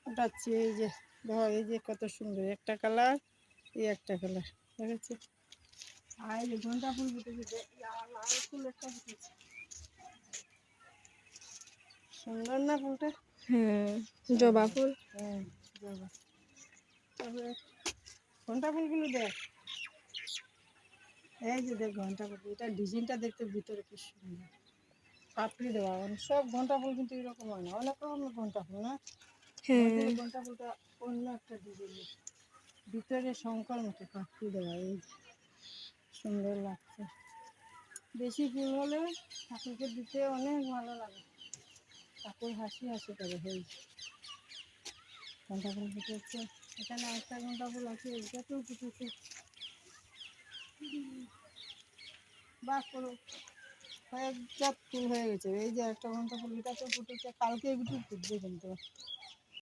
ওটাচ্ছি। এই যে দেখো, এই যে কত সুন্দর একটা কালার, এই একটা কালার দেখেছি। আর এই যে ঘন্টা ফুল ফুটেছে, লাল ফুল একটা ফুটেছে, সুন্দর না ফুলটা? হ্যাঁ, জবা ফুল। হ্যাঁ জবা। তারপরে ঘন্টা ফুলগুলো দেখ, এই যে দেখ ঘন্টা ফুল, এটা ডিজাইনটা দেখতে ভিতরে কি সুন্দর, পাপড়ি দেওয়া। সব ঘন্টা ফুল কিন্তু এরকম হয় না, অনেক রকমের ঘন্টা ফুল না, আমাদের হ্যাঁ, ঘন্টা ফুলটা অন্য একটা ডিজাইনের, ভিতরে শঙ্কর মতো পাপড়ি দেওয়া। এই যে সুন্দর লাগছে। বেশি ফুল হলে ঠাকুরকে দিতে অনেক ভালো লাগে, ঠাকুর হাসি হাসি করে। এই ঘন্টা ফুল ফুটেছে, এখানে একটা ঘন্টা ফুল আছে, এটাতেও ফুটেছে। বাহ করো, কয়েক জাত ফুল হয়ে গেছে। এই যে একটা ঘন্টা ফুল, এটাতেও ফুটেছে, কালকে একটু ফুটবে কিন্তু।